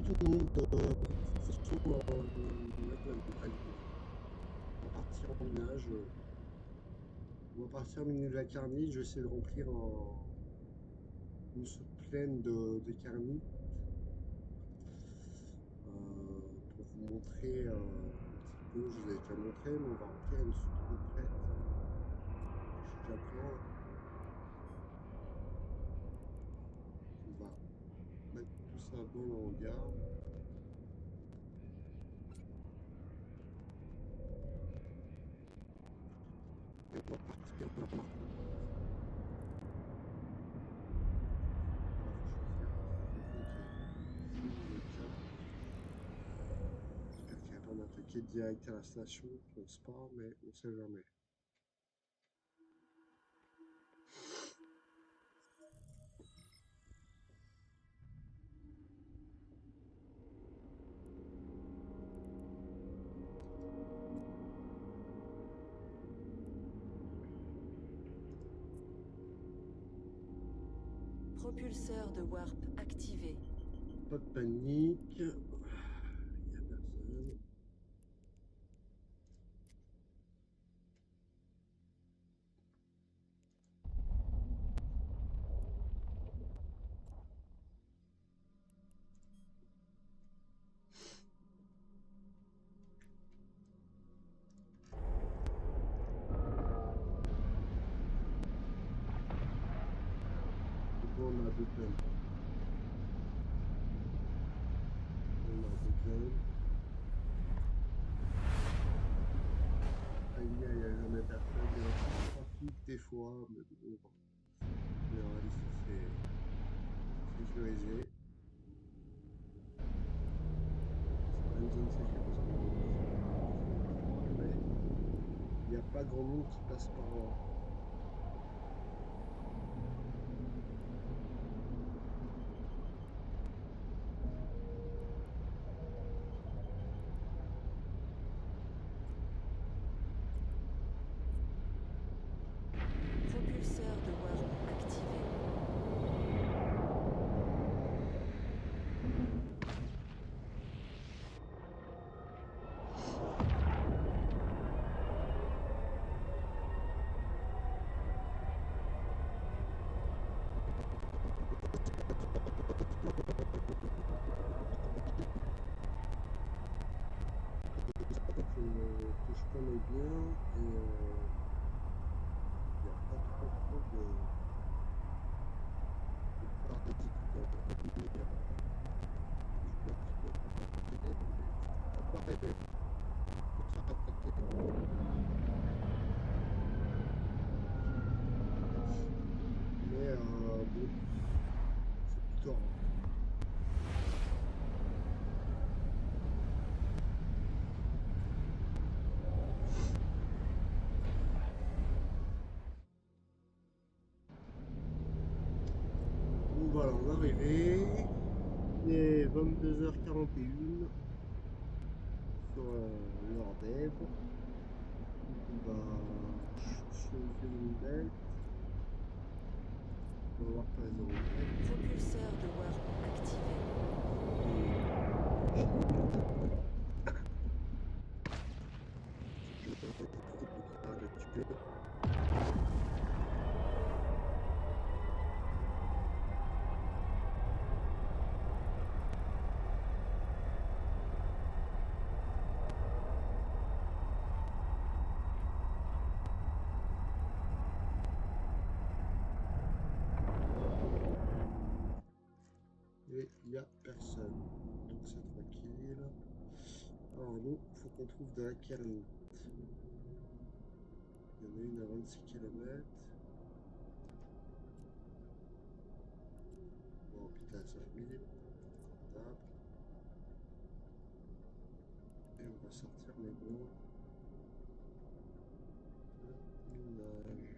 tout le monde. De toute façon, mettre la montagne. On va partir en minage. On va partir miner de la carnite. Je vais essayer de remplir une soupe pleine de carnite pour vous montrer un petit peu. Je vous ai déjà montré, mais on va remplir une soupe complète. Je suis déjà plein. On va mettre tout ça dans le hangar. Et on va partir dans la marque. J'espère qu'il n'y a pas d'attaquer direct à la station, je pense pas, mais on sait jamais. Propulseur de warp activé. Pas de panique, il n'y a personne. On a deux plaines. On a deux plaines. Il n'y a jamais personne. Il y a un petit trafic des fois, mais bon, en général ici c'est sécurisé. C'est pas une zone sécurisée. Mais il n'y a pas grand monde qui passe par là. Propulseur de warp activé. Que je connais bien et il n'y a pas trop de mais bon, c'est plutôt rare. Donc voilà, on est arrivé. Il est 22h41 sur l'heure dev. Donc on va chauffer une bête. On va voir pas les origines. Propulseur de warp activé. Et il n'y a personne. Donc c'est tranquille. Alors nous, il faut qu'on trouve de la carnite. Il y en a une à 26 km. Bon, putain, 5000. Confortable. Et on va sortir maintenant le minage.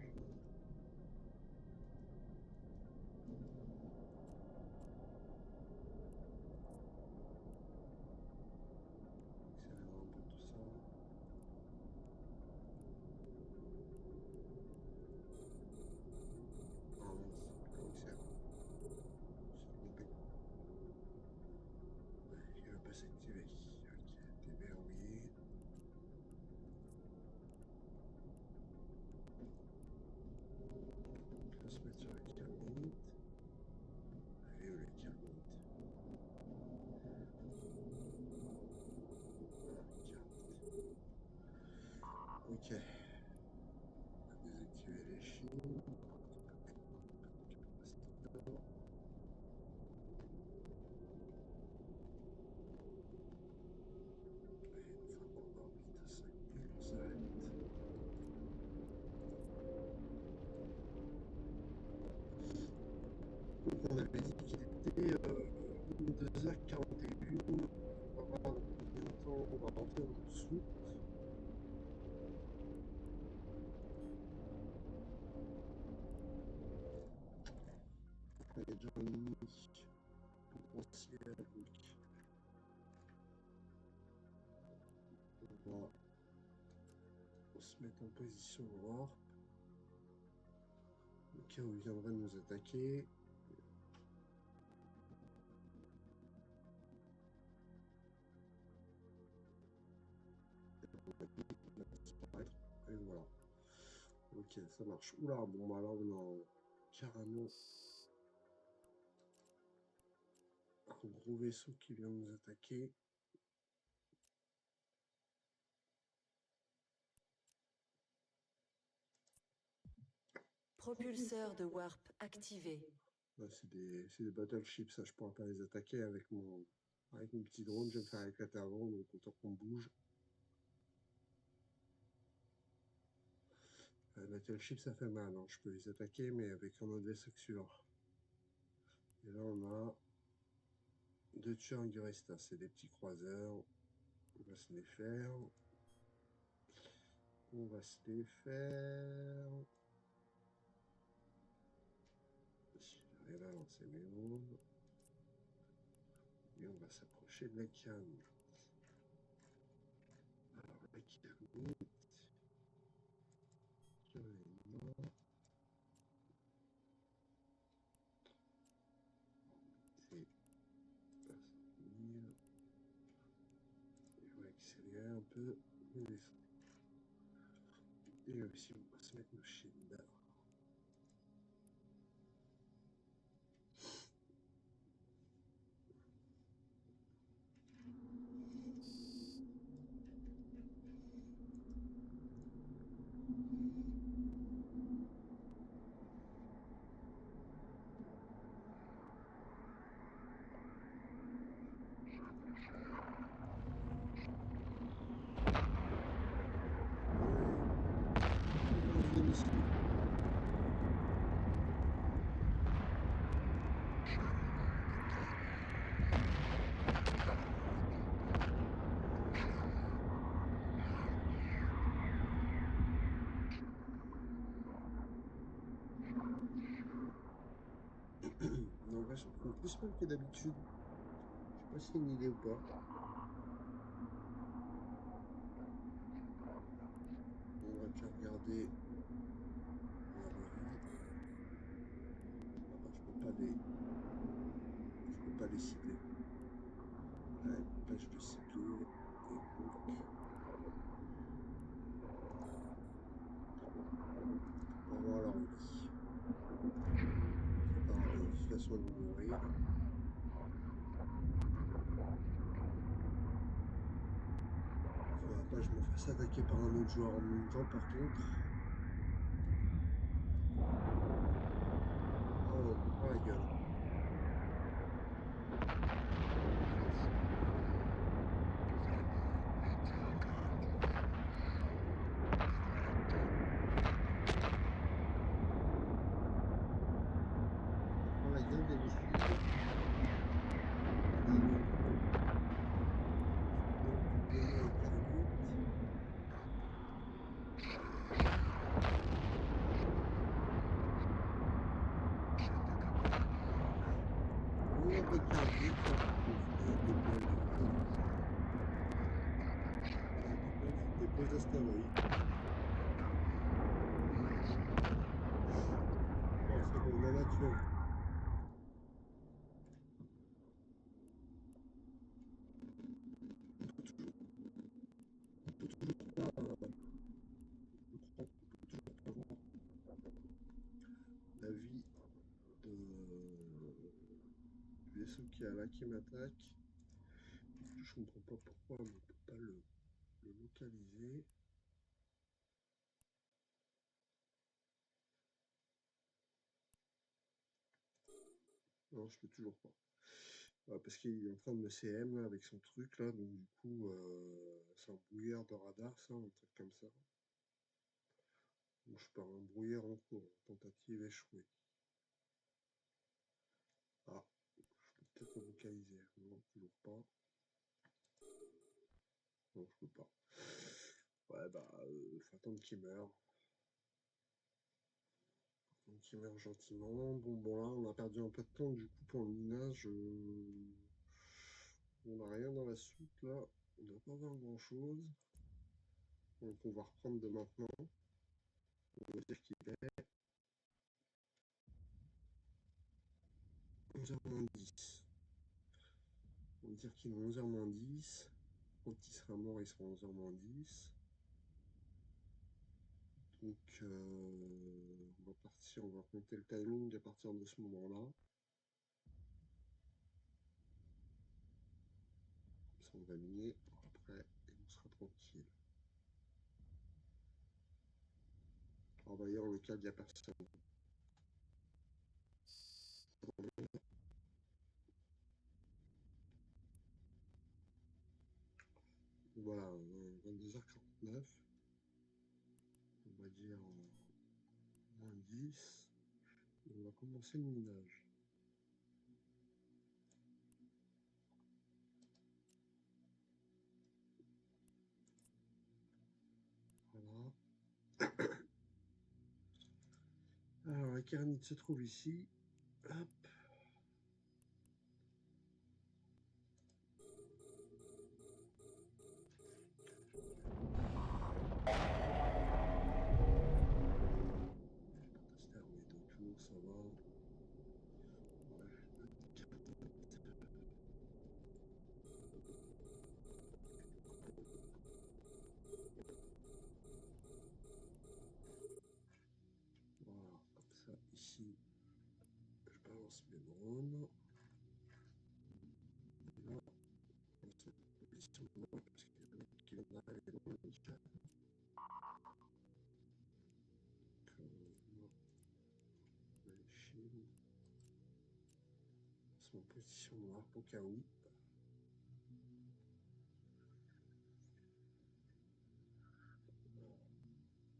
Accélérer un peu tout ça. Ah mince, commissaire. Je suis trompé. Ouais. s'activer. Ok, t'es verrouillé. On va se mettre sur la carbonite. Elle est où la carbonite? Ok. On va désactiver les chiens. On avait dit qu'il était 2h41. On va voir dans combien de temps on va rentrer en dessous. Il y a déjà un ennemi potentiel. Donc on va se mettre en position warp. Au cas où il viendrait nous attaquer. Et voilà. Ok, ça marche. Oula, bon, bah là, on a carrément un gros vaisseau qui vient nous attaquer. Propulseur de warp activé. Ouais, c'est des battleships, ça, je pourrais pas les attaquer avec mon petit drone. Je vais me faire éclater avant, donc autant qu'on bouge. Battleship, ça fait mal, hein. Je peux les attaquer, mais avec un autre vaisseau que celui-là. Et là, on a 2 tueurs en Guresta. C'est des petits croiseurs. On va se les faire. On va se les faire. J'arrive à lancer mes bombes. Et on va s'approcher de la canne. Alors, la canne. Je vais là. C'est pas 5000. Et on va accélérer un peu le vaisseau. Et aussi, on va se mettre nos shields. Donc là, je prends plus mal que d'habitude. Je sais pas si c'est une idée ou pas. On aurait pu regarder la revue. Ah bah, je peux pas les cibler. Ouais, page de cibler. Et donc, on va voir leur vie. De toute façon, ils vont mourir. Faudra pas que je me fasse attaquer par un autre joueur en même temps, par contre. Oh, oh la gueule. Oh la gueule des missiles. Dépose astéroïde. Bon, c'est bon, on en a tué un. vaisseau qui est là qui m'attaque. Je comprends pas pourquoi on ne peut pas le localiser. Non, je peux toujours pas. Parce qu'il est en train de me CM là, avec son truc là, donc du coup, c'est un brouillard de radar, ça, un truc comme ça. Donc je pars un brouillard en cours, tentative échouée. Ah, je peux peut-être le localiser. Non, toujours pas. Non, je peux pas. Ouais, faut attendre qu'il meure. Donc il meurt gentiment. Bon là, on a perdu un peu de temps du coup pour le minage. On n'a rien dans la suite là. On ne doit pas avoir grand chose. Donc on va reprendre de maintenant. On va dire qu'il est 11h moins 10. On va dire qu'il est 11h moins 10. Quand il sera mort, il sera 11h moins 10. Donc on va partir, on va compter le timing à partir de ce moment-là. Comme ça on va miner après et on sera tranquille. Alors d'ailleurs le câble, il n'y a personne. Voilà, 22h49. On va dire moins 10. On va commencer le minage. Voilà. Alors la carinite se trouve ici. Hop. Tester on est autour, ça va. Ouais. Voilà, comme ça, ici, je balance mes drones. Et là, on se positionne là, parce qu'il y a un autre qui est là, et là, on est déjà. Donc, là, on va vérifier. C'est en position noire, au cas où.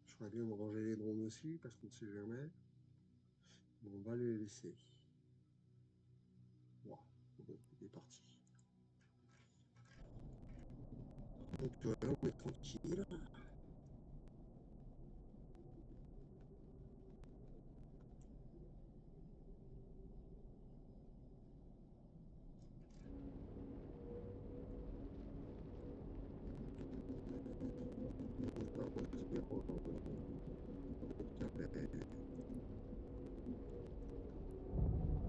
Je ferais bien de ranger les drones aussi, parce qu'on ne sait jamais. Mais on va les laisser. Voilà, bon, il est parti. Donc voilà, on est tranquille.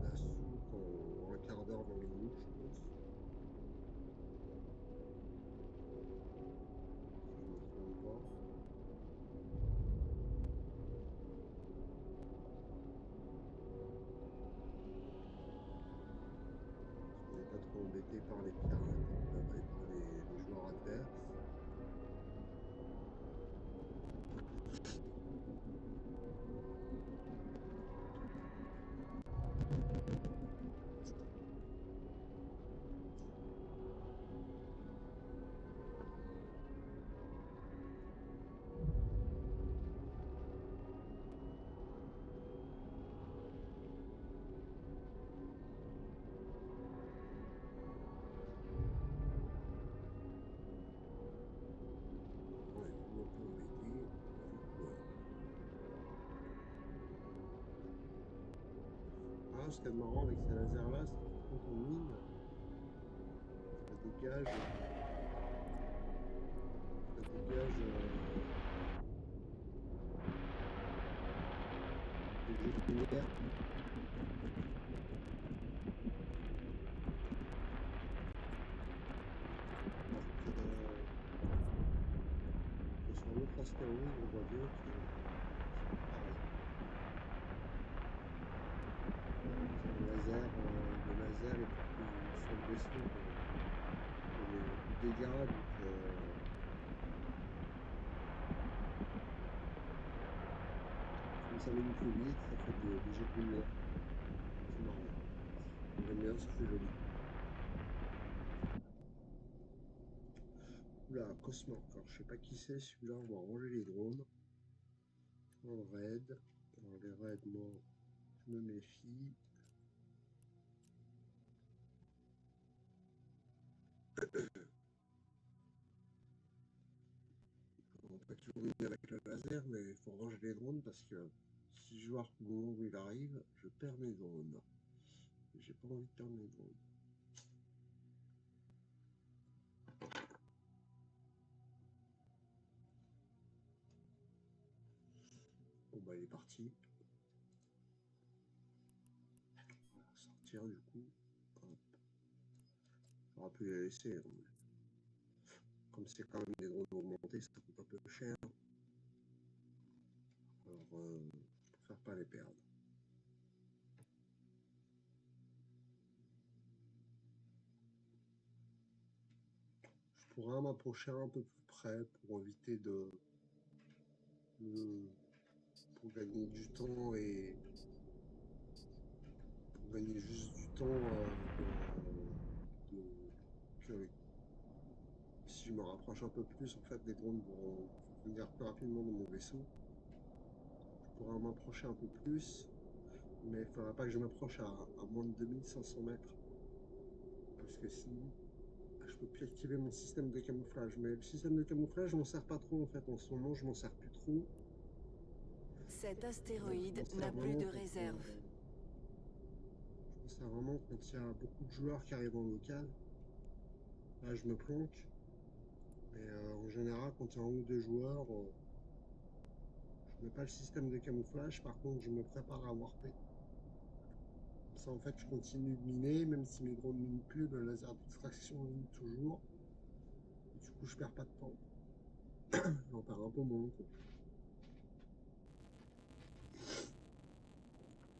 La soupe en un quart d'heure, 20 minutes, je pense. Si je ne me trompe pas. On n'est pas trop embêté par les pirates, par les joueurs adverses. On est vraiment pas embêté. Ah, ce qui est marrant avec ces lasers là, c'est que quand on mine, ça dégage des jeux de lumière. Alors que sur l'autre astéroïde, on voit bien que c'est pareil. Le laser est sur le vaisseau, il y a beaucoup de dégâts, donc comme ça va plus vite, ça fait des jets de lumière. C'est marrant. J'aime bien, ça fait joli. Oula, Cosmo encore, je sais pas qui c'est celui-là, on va ranger les drones. En raid. Alors les raids, moi, je me méfie. On peut toujours venir avec le laser, mais il faut ranger les drones parce que si je vois au moment où il arrive, je perds mes drones. J'ai pas envie de perdre mes drones. Bon bah il est parti. On va sortir du coup. Hop. J'aurais pu les laisser. Hein, mais comme c'est quand même des drones augmentés, ça coûte un peu cher. Alors je préfère pas les perdre. Je pourrais m'approcher un peu plus près pour éviter pour gagner du temps et pour gagner juste du temps que si je me rapproche un peu plus, en fait, les drones vont venir plus rapidement dans mon vaisseau. Je pourrais m'approcher un peu plus, mais il ne faudra pas que je m'approche à moins de 2500 mètres. Parce que sinon, je peux plus activer mon système de camouflage. Mais le système de camouflage, je m'en sers pas trop en fait. En ce moment, je m'en sers plus trop. Cet astéroïde n'a plus de réserve. Je m'en sers vraiment quand il y a beaucoup de joueurs qui arrivent en local. Là, je me planque. Mais en général, quand il y a un ou deux joueurs, je mets pas le système de camouflage. Par contre, je me prépare à warper. Comme ça, en fait, je continue de miner, même si mes drones ne minent plus, le laser d'extraction mine toujours. Et du coup, je perds pas de temps. J'en perds un peu moins, quoi.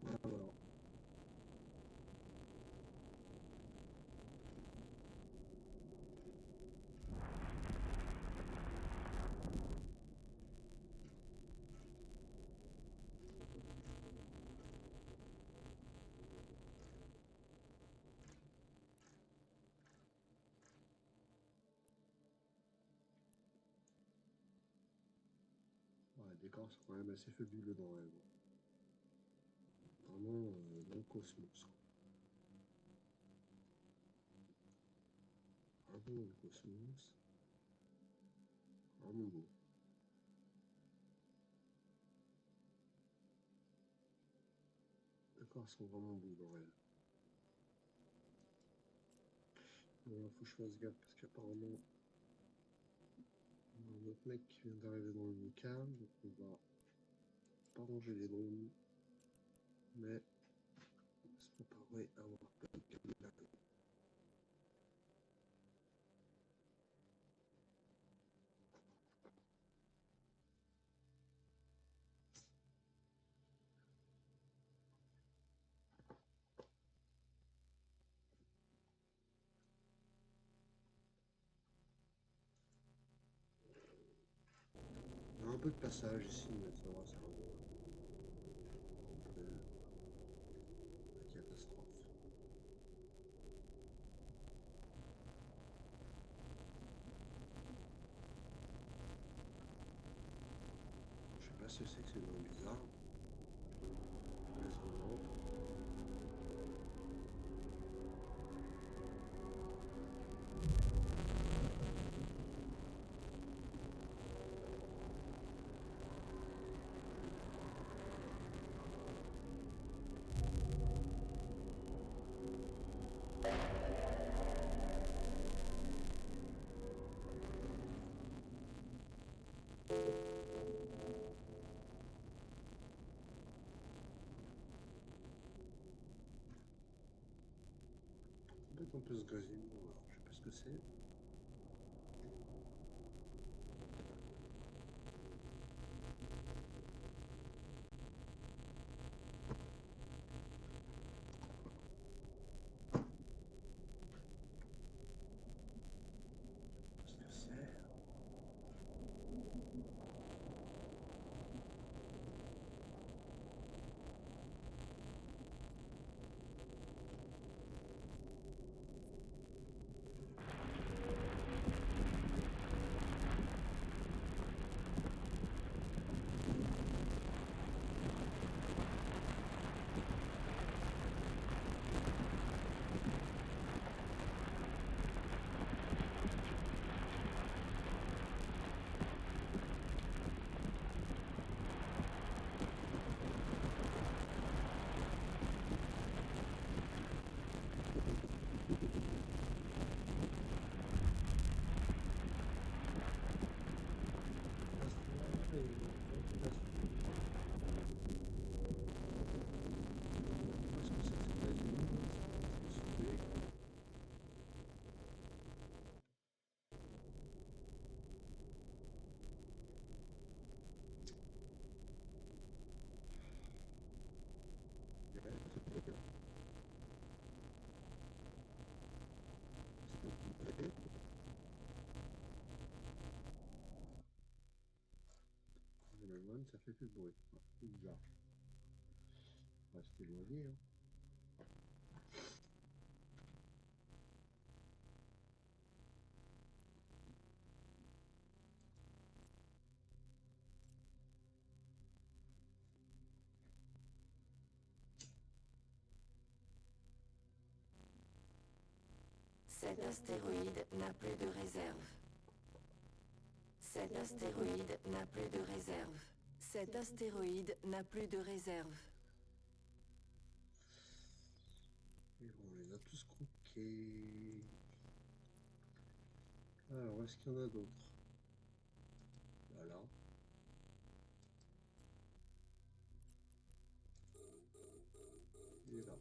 Voilà, voilà. Ouais, les décors sont quand même assez fabuleux dans Rêve. Vraiment dans le cosmos. Vraiment dans le cosmos. Vraiment beau. Les décors sont vraiment beaux dans Rêve. Bon, là, faut que je fasse gaffe parce qu'apparemment, il y a un autre mec qui vient d'arriver dans le local. Donc, on va pas ranger les drones, mais se préparer à avoir plein de câbles. Il y a un peu de passage ici, mais ça va, c'est vraiment un peu la catastrophe. Je sais pas ce que c'est que ces noms bizarres. Laisse-moi. Peut-être un peu ce gazine, je sais pas ce que c'est. ça fait plus de bruit. Ah, c'est bizarre. On va rester éloigné. Hein. Cet astéroïde n'a plus de réserve. Cet astéroïde n'a plus de réserve. Cet astéroïde n'a plus de réserve. Et on les a tous croqués. Alors, est-ce qu'il y en a d'autres? Voilà. Il est là.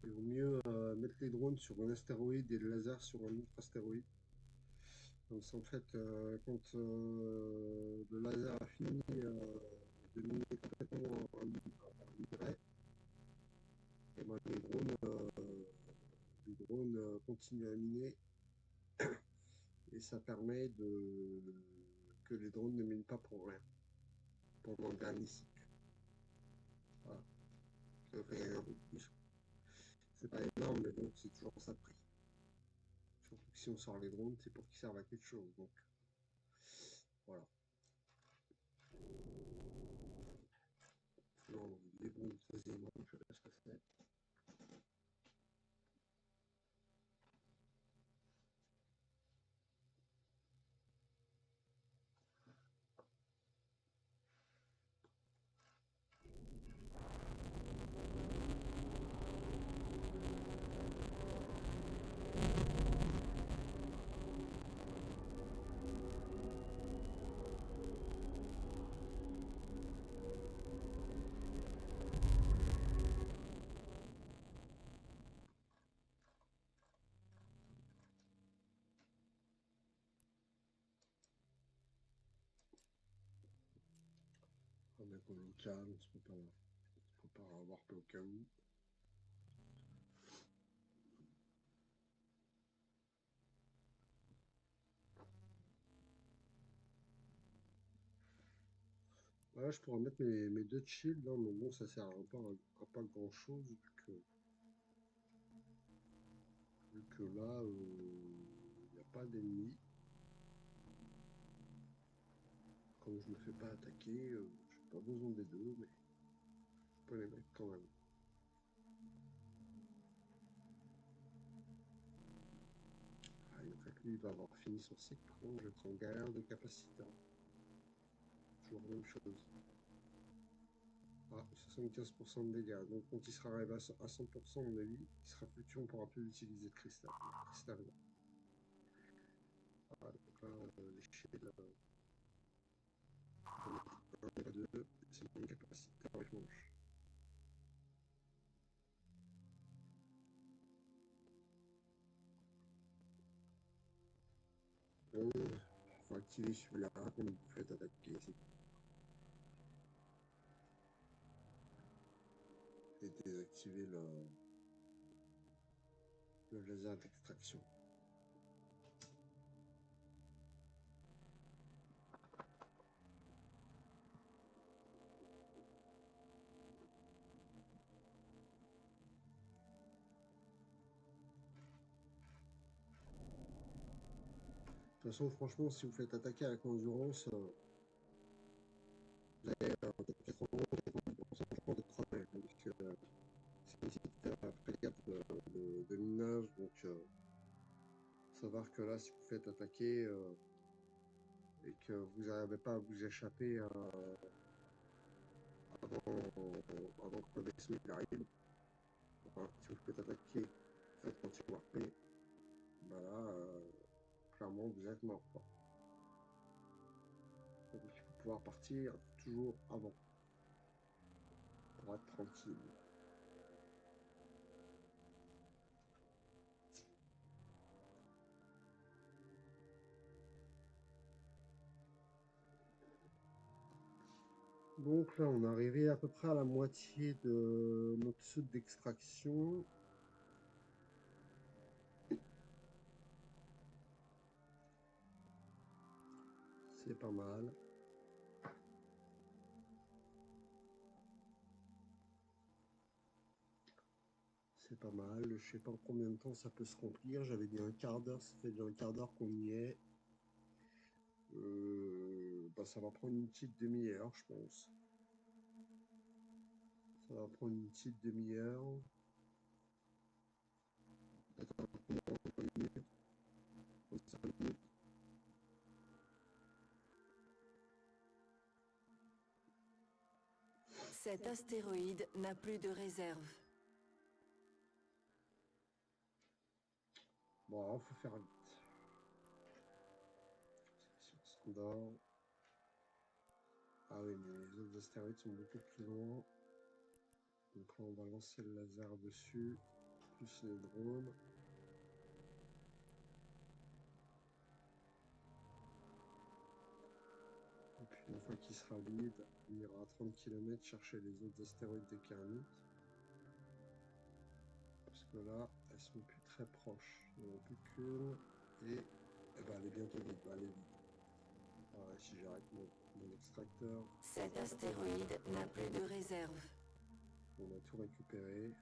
Il vaut mieux mettre les drones sur un astéroïde et le laser sur un autre astéroïde. Donc, en fait, quand le laser a fini de miner complètement un minerai, et ben, les drones continuent à miner et ça permet que les drones ne minent pas pour rien pendant le dernier cycle. Voilà. Ça fait un peu plus. C'est pas énorme, mais bon, c'est toujours ça de prix. Surtout que si on sort les drones, c'est pour qu'ils servent à quelque chose. Donc, voilà. Non, les drones, deuxième drone, je sais pas ce que c'est. On met qu'on est au calme, on peut pas avoir peur au cas où. Voilà, je pourrais mettre mes deux shields, hein, mais bon, ça sert à pas grand chose vu que là, il n'y a pas d'ennemis. Comme je me fais pas attaquer, j'ai pas besoin des deux, mais je peux les mettre quand même. Ah, en fait, lui, il va avoir fini son cycle, par contre, je vais être en galère de capacité. Toujours la même chose. Ah, 75% de dégâts. Donc, quand il sera arrivé à 100% de vie, il sera plus tué, on pourra plus utiliser de cristal. Cristal. Voilà, donc là, les shields, j'en ai pas deux, c'est mon capacité avec manche. Bon, faut activer celui-là quand vous faites attaquer. Et désactiver le laser d'extraction. De toute façon, franchement, si vous faites attaquer avec endurance, vous avez 90% de chance de crever. Donc, c'est une site après cap de minage. Donc, savoir que là, si vous faites attaquer et que vous n'arrivez pas à vous échapper avant que le vaisseau il arrive, enfin, si vous faites attaquer, vous faites anti-warper, bah là, clairement, vous êtes mort. Quoi. Donc, il faut pouvoir partir toujours avant pour être tranquille. Bon. Donc là, on est arrivé à peu près à la moitié de notre soude d'extraction. C'est pas mal. C'est pas mal. Je sais pas en combien de temps ça peut se remplir. J'avais dit un quart d'heure. Ça fait déjà un quart d'heure qu'on y est. Ça va prendre une petite demi-heure, je pense. Ça va prendre une petite demi-heure. Cet astéroïde n'a plus de réserve. Bon, faut faire vite. Standard. Ah oui, mais les autres astéroïdes sont beaucoup plus loin. Donc là, on va lancer le laser dessus, plus les drones. Et puis une fois qu'il sera vide, on ira à 30 km chercher les autres astéroïdes des Kernites. Parce que là, elles sont plus très proches. Il n'y en a plus qu'une. Et ben, elle est bientôt vide. Elle est vide. Ah, si j'arrête mon extracteur. Cet astéroïde n'a plus de réserve. On a tout récupéré.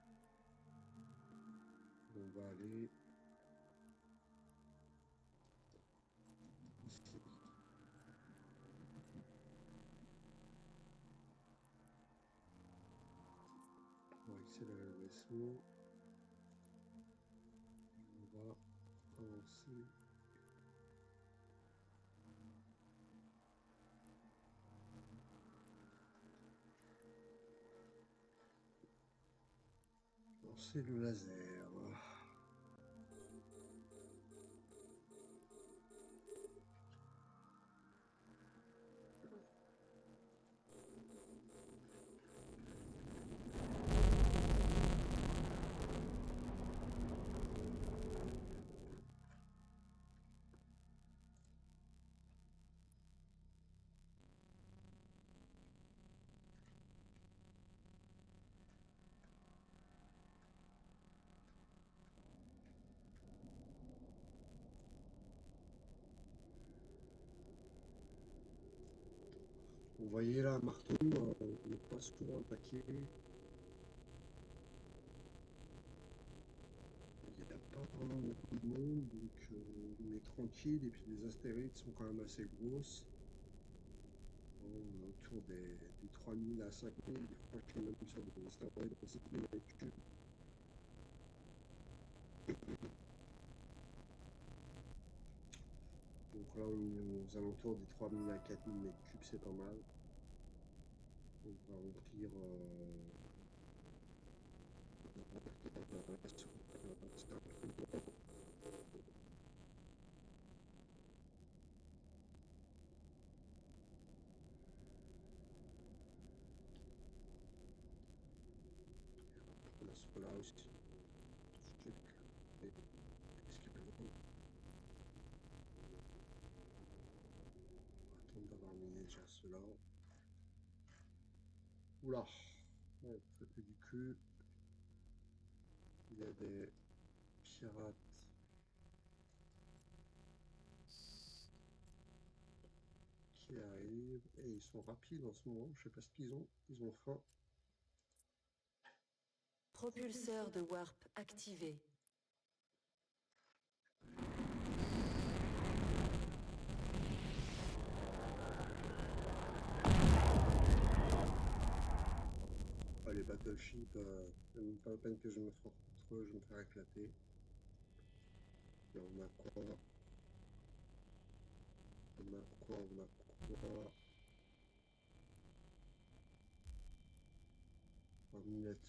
On va aller ici. On va accélérer le vaisseau. On va avancer. Lancer le laser. Vous voyez là, Marteau, on n'est pas souvent attaqué. Il n'y a pas vraiment beaucoup de monde, donc on est tranquille. Et puis les astéroïdes sont quand même assez grosses. Bon, on est autour des 3000 à 5000. Des fois, je suis même sur des astéroïdes de 6000 mètres cubes. Donc là, on est aux alentours des 3000 à 4000 mètres cubes, c'est pas mal. On va remplir. Là aussi. Attendre d'avoir miné déjà cela. Oula, ouais, ça fait du cul. Il y a des pirates qui arrivent et ils sont rapides en ce moment. Je sais pas ce qu'ils ont. Ils ont faim. Propulseur de warp activé. Oh, les battleships, c'est même pas la peine que je me fasse contre eux, je vais me faire éclater. Et on a quoi? On a quoi? On a quoi?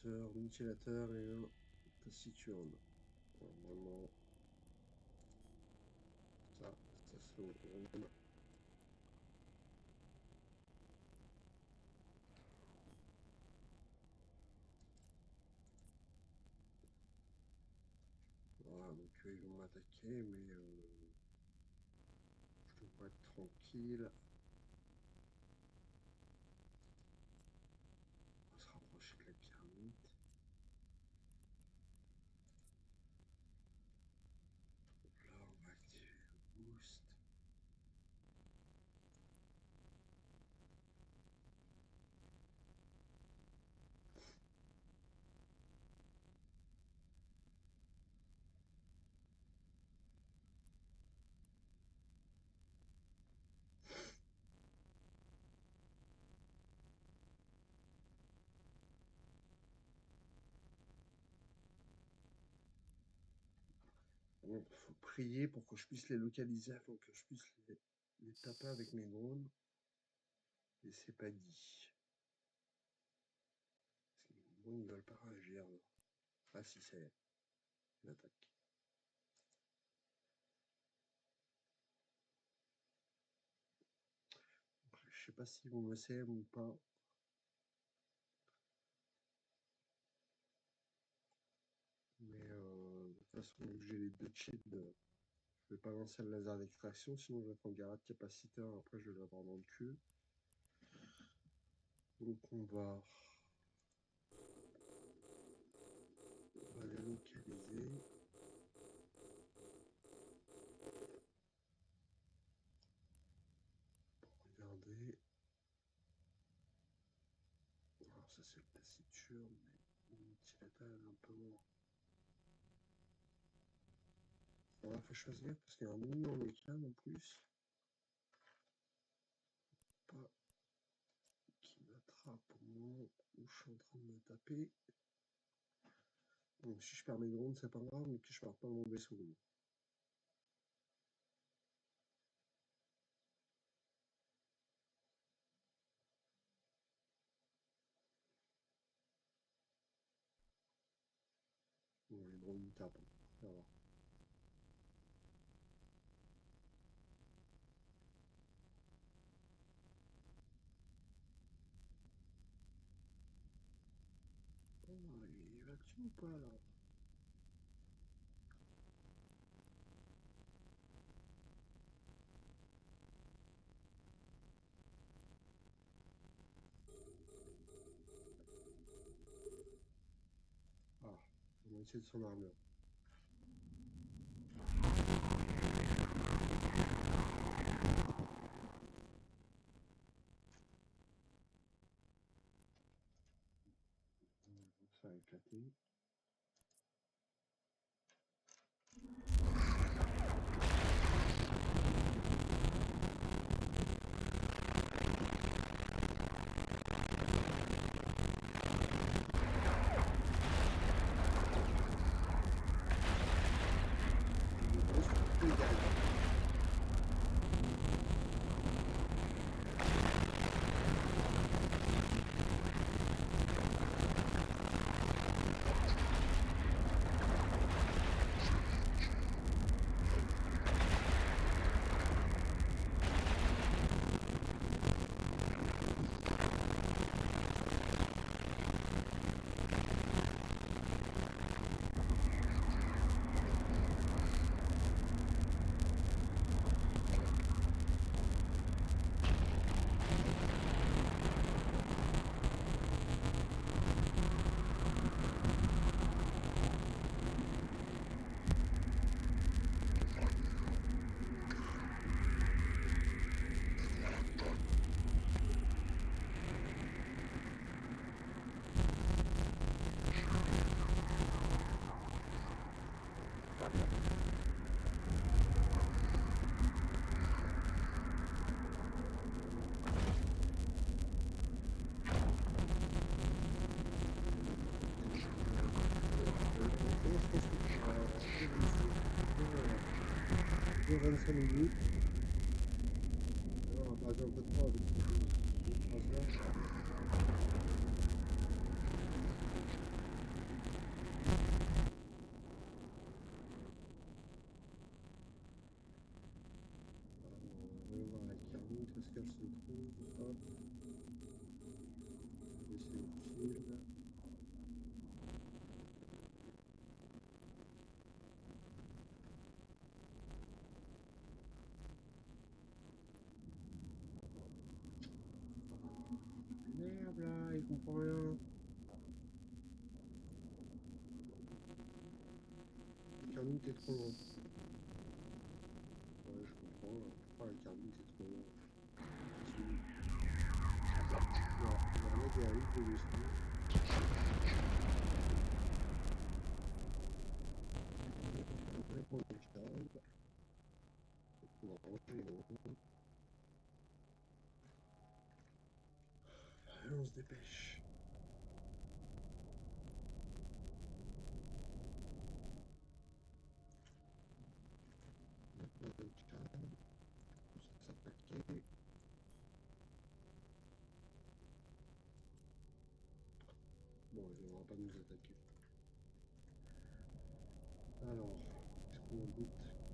Un mutilateur et un taciturne. Normalement, ça se retourne. Voilà, donc ils vont m'attaquer, mais je devrais être tranquille. Bon, faut prier pour que je puisse les localiser afin que je puisse les taper avec mes drones. Et c'est pas dit. Parce que les drones ne veulent pas réagir. Non. Ah si, ça y est. Une attaque. Je sais pas si vous me CM ou pas. Mais de toute façon, vu que j'ai les deux cheats, je vais pas lancer le laser d'extraction, sinon je vais prendre garde capaciteur, après je vais l'avoir dans le cul. Donc on va les localiser. Pour regarder. Alors ça c'est le taciturne, mais l'utilisateur est un peu loin. Alors faut choisir parce qu'il y a un ennemi en local en plus. Pas qui m'attrape au moment où je suis en train de me taper. Donc si je perds mes drones, c'est pas grave, mais que je perde pas mon vaisseau. Bon, les drones me tapent. Ça va. Oh, il va dessus ou pas là? Ah, on va essayer de son armure. Ça a éclaté. Je pense que 25 minutes. Alors, on va passer un peu de temps avec ce phrase-là. On va voir la carte, est-ce qu'elle se trouve? Hop. Baisser le fil. Merde là, il comprend rien. La carbine t'es trop loin. Ouais, je comprends. Pourquoi la carbine t'es trop loin? Il y a un des risques de descendre. On est calme. On va ranger. Allez, on se dépêche. pas nous attaquer. Alors, est-ce qu'on a d'autres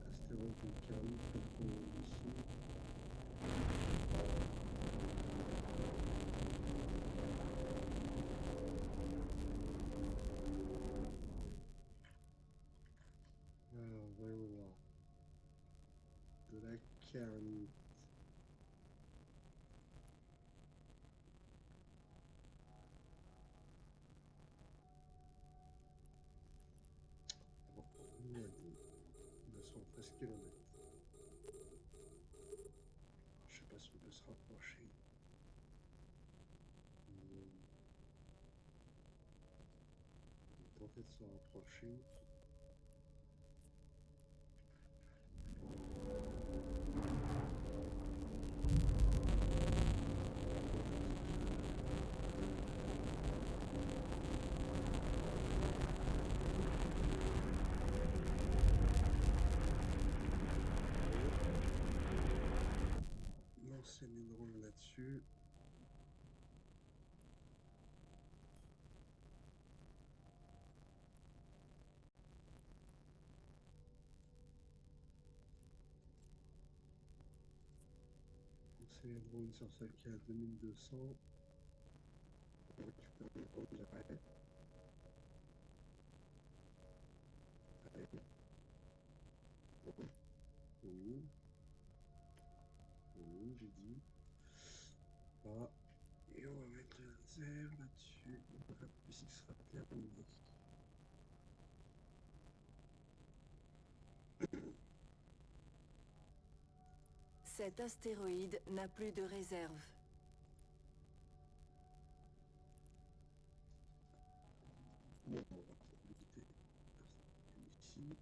astéroïdes mécaniques qu'on a ici? Alors, voyons voir. De la kernite. Alors, on a dit 213 km. Je sais pas si on peut se rapprocher. On va tenter de se rapprocher. Lancer mes drones là-dessus. Lancer les drones sur celle qui est à 2200. On récupère les drones direct. Allez. Oui. Oui, j'ai dit. Là. Et on va mettre le laser là-dessus. La puissance sera terminée. Cet astéroïde n'a plus de réserve. Bon, on va profiter ici.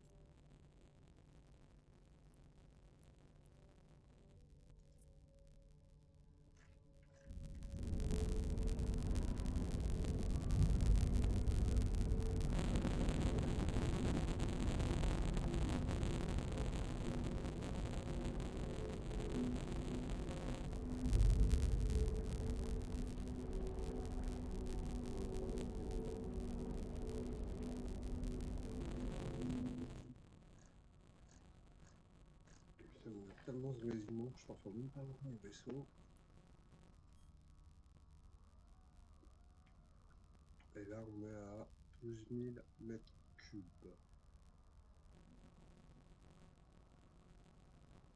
Putain, on a tellement de résuments que je ne parle même pas voir mon vaisseau. Et là, on est à 12 000 mètres cubes.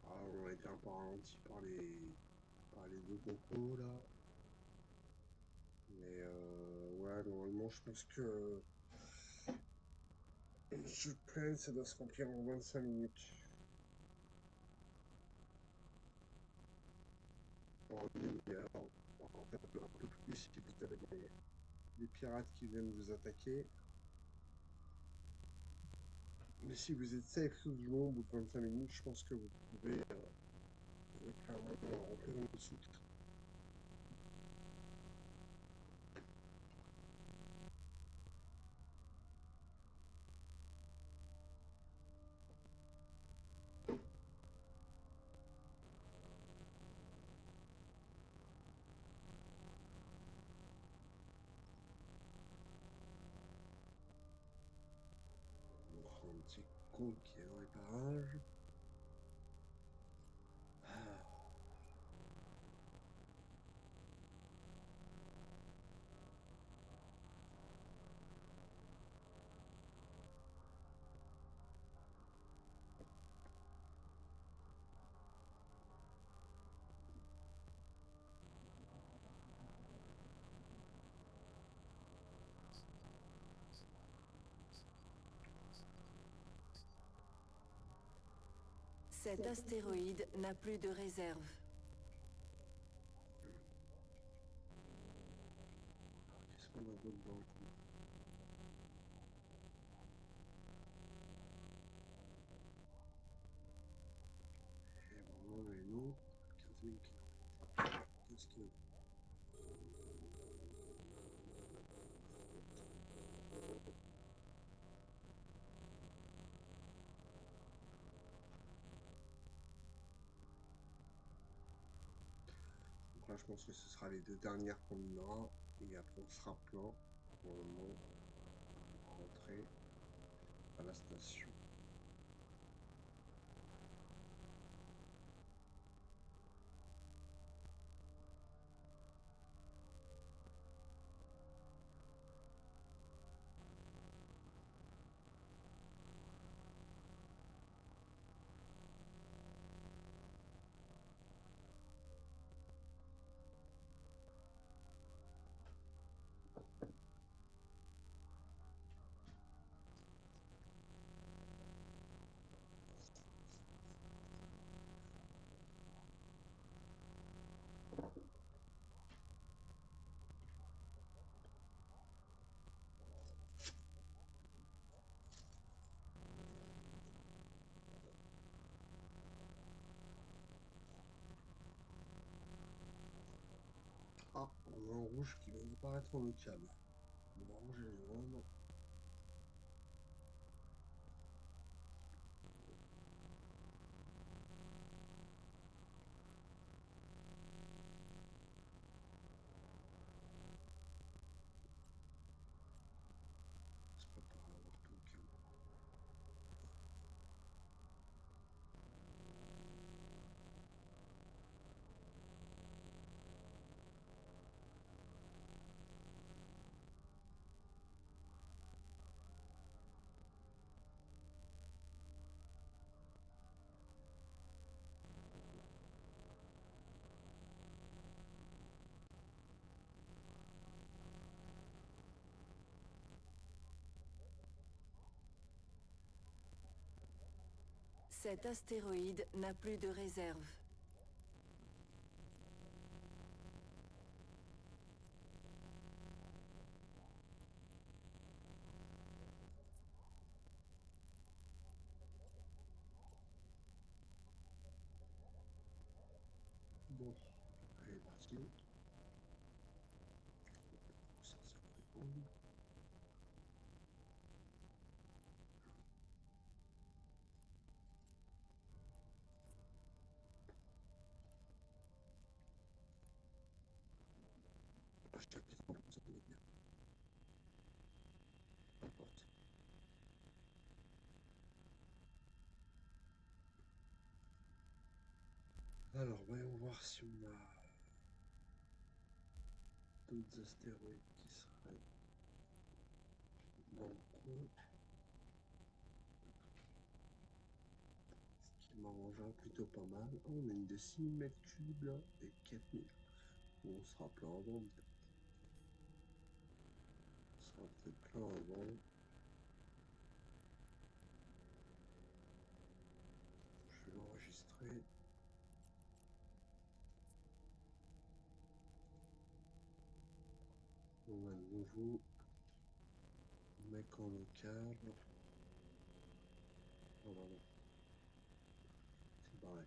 Ah, on a été un peu ralenti par les deux compos là. Mais ouais, normalement, je pense que je plains, ça doit se remplir en 25 minutes. En demi-heure, en fait, un peu plus si vous avez des pirates qui viennent vous attaquer. Mais si vous êtes safe tout du long, au bout de 25 minutes, je pense que vous pouvez clairement remplir une soute. On a un petit compte qui est dans les parages. Cet astéroïde n'a plus de réserve. Qu'est-ce qu'on a d'autre dans le coup? Et bon, on a une autre, 15 000 km. 15 km. Donc là, je pense que ce sera les deux dernières qu'on aura. Et après, on sera plein. Pour le moment. rentrer à la station. Ah, on a un rouge qui vient d'apparaître en local. On va ranger les vannes. Se préparer à avoir tout au calme. Cet astéroïde n'a plus de réserve. Bon, allez, parti. Ça répond. Je t'appuie sur ça doit être bien. N'importe. Alors, voyons voir si on a d'autres astéroïdes qui seraient dans le coin. Ce qui m'arrangera plutôt pas mal. Oh, on a une de 6 mètres cubes là et 4000. Bon, on sera plein avant. On sera peut-être plein avant. Je vais l'enregistrer. On a de nouveau mec en local. Oh là là. C'est pareil.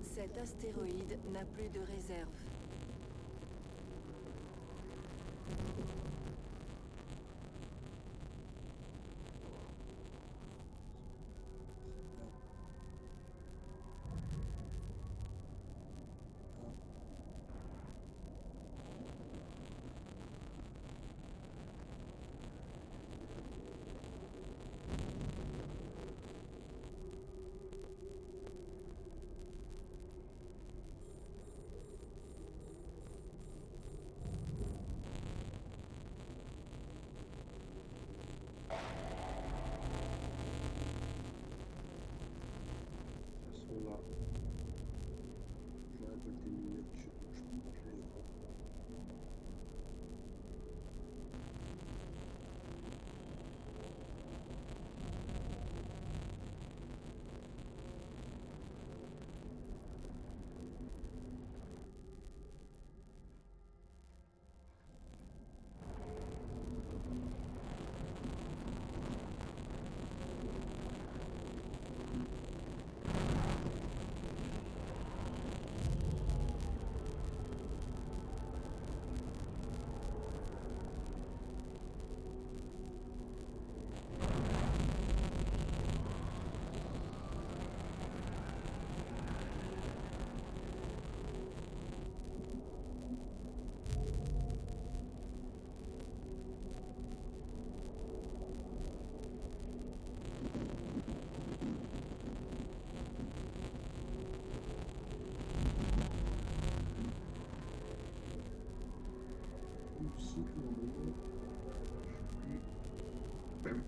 Cet astéroïde n'a plus de réserve. cycle, normalement. Je suis...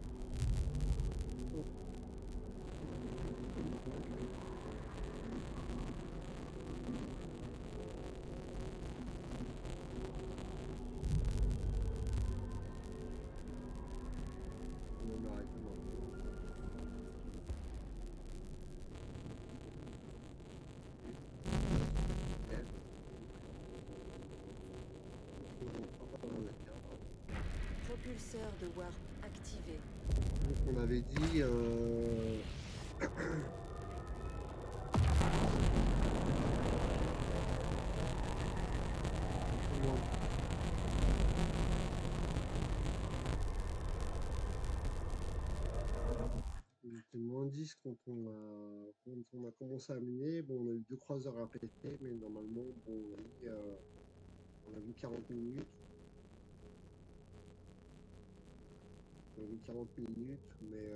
On arrête maintenant. Propulseur de warp activé. Donc on avait dit il était -10 quand on a commencé à miner. Bon, on a eu 2 croiseurs à péter, mais normalement, bon, on a vu 40 minutes. On a vu 40 minutes, mais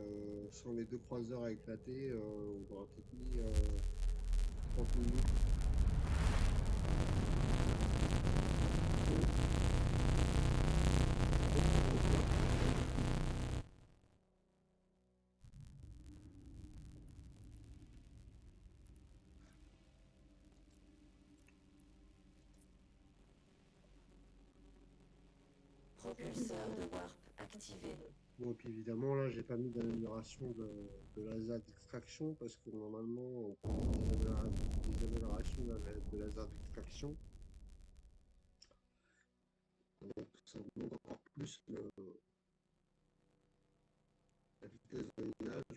sans les 2 croiseurs à éclater, on aura peut-être mis 30 minutes. Propulseur de warp activé. Bon, et puis évidemment, là, j'ai pas mis d'amélioration de laser d'extraction parce que normalement, on peut des améliorations de laser d'extraction. Donc, ça augmente encore plus la vitesse de minage, mais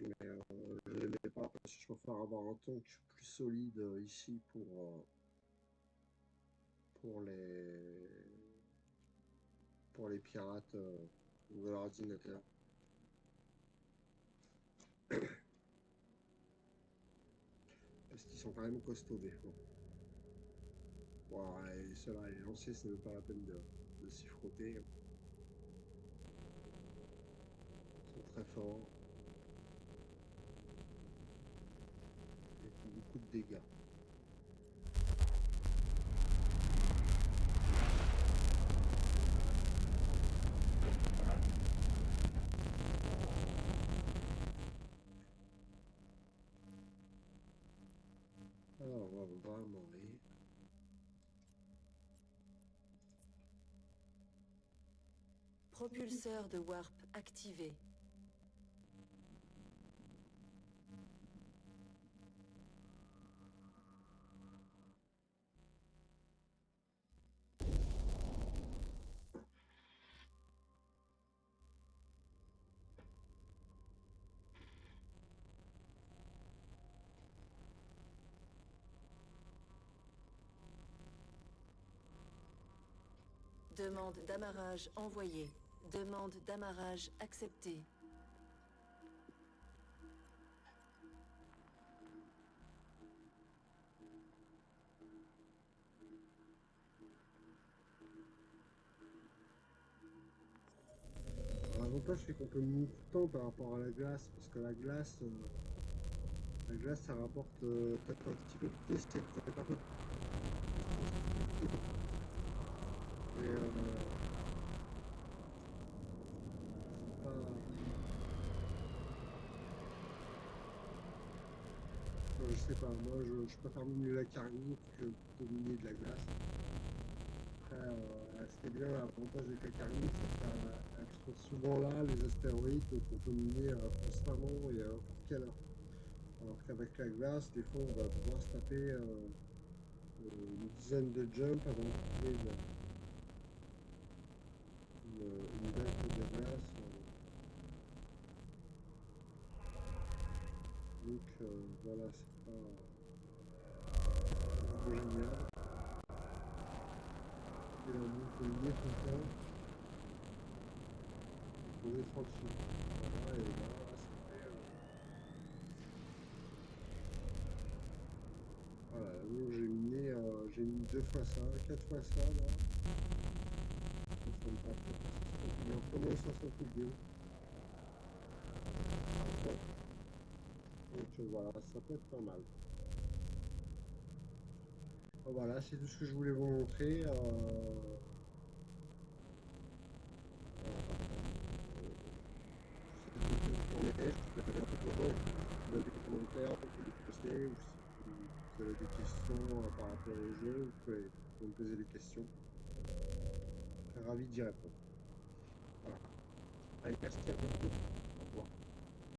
je ne les mets pas parce que je préfère avoir un tank plus solide ici pour les pirates de leur ordinateur. Parce qu'ils sont quand même costauds des fois. Bon, et ceux-là, les lanciers, c'est même pas la peine de s'y frotter. Ils sont très forts. Ils font beaucoup de dégâts. Alors, on va vraiment rire. Propulseur de warp activé. Demande d'amarrage envoyée. Demande d'amarrage acceptée. L'avantage, c'est qu'on peut miner tout le temps par rapport à la glace, parce que la glace, ça rapporte peut-être un petit peu plus, c'est peut-être un peu mais c'est pas... je sais pas, moi je préfère miner la carbonite que de miner de la glace. Après, ce qui est bien, l'avantage avec la carbonite, c'est qu'elle se trouve souvent là, les astéroïdes, donc on peut miner constamment et à n'importe quelle heure. Alors qu'avec la glace, des fois, on va devoir se taper une dizaine de jumps avant de trouver une bête de glace. Donc voilà, c'est pas génial. Et là, on peut miner tout le temps. On est tranquille. Voilà, et là, ça fait... voilà, donc j'ai mis 2 fois ça, 4 fois ça, là. Il y a un peu 500 vidéos. Donc voilà, ça peut être pas mal. Voilà, c'est tout ce que je voulais vous montrer. je suis là, vous avez des commentaires, vous pouvez les poster, ou si vous avez des questions par rapport au jeu, vous me poser des questions. Je serai ravi d'y répondre. Voilà. Allez, merci à vous.